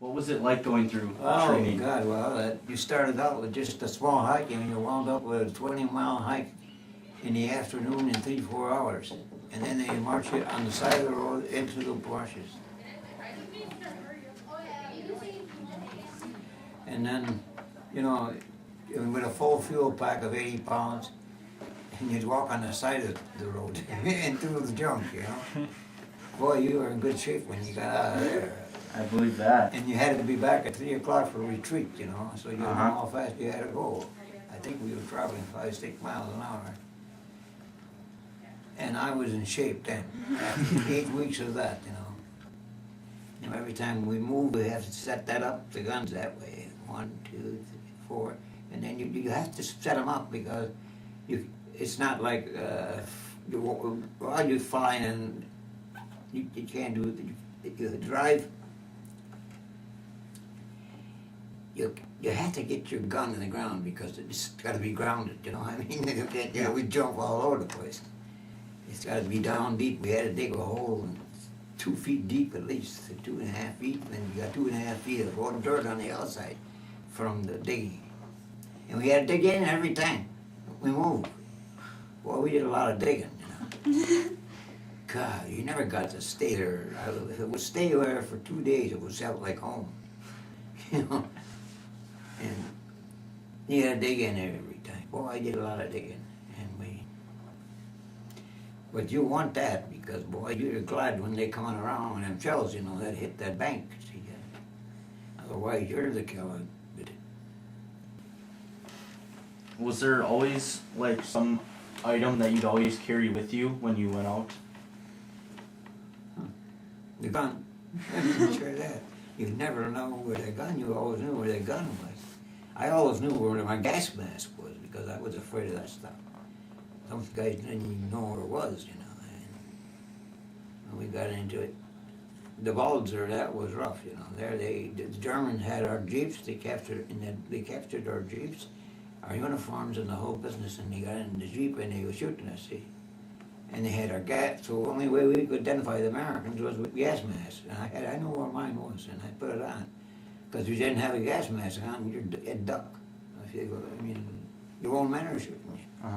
What was it like going through Oh, training? God, well, you started out with just a small hike and you wound up with a 20-mile hike in the afternoon in 3-4 hours. And then they march you on the side of the road into the bushes. And then, you know, with a full fuel pack of 80 pounds, and you'd walk on the side of the road and through the junk, you know. Boy, you were in good shape when you got out of there. I believe that. And you had to be back at 3 o'clock for retreat, you know, so you know how fast you had to go. I think we were traveling 5-6 miles an hour. And I was in shape then, after 8 weeks of that, you know. You know, every time we move, we have to set that up, the guns that way. 1, 2, 3, 4. And then you have to set them up because it's not like while you're flying and you can't do it. You drive. You have to get your gun in the ground because it's got to be grounded, you know what I mean? You know, we jump all over the place. It's got to be down deep. We had to dig a hole 2 feet deep at least, 2.5 feet, and then you got 2.5 feet of water dirt on the outside from the digging. And we had to dig in every time we moved. Well, we did a lot of digging, you know. God, you never got to stay there. If it would stay there for 2 days, it would sound like home, you know. And you had to dig in there every time. Boy, I did a lot of digging. But you want that because, boy, you're glad when they come around and them shells, you know, that hit that bank. See, otherwise, you're the killer. Was there always like some item that you'd always carry with you when you went out? The gun. Sure that. You never know where the gun. You always knew where the gun was. I always knew where my gas mask was because I was afraid of that stuff. Some guys didn't even know where it was, you know. And we got into it. The Bulger, that was rough, you know. There, the Germans had our jeeps. They captured our jeeps, our uniforms, and the whole business. And they got in the jeep and they were shooting us. See, and they had our gas. So the only way we could identify the Americans was with gas masks. And I knew where mine was, and I put it on. Because if you didn't have a gas mask on, you'd duck. I mean, your own men are shooting you.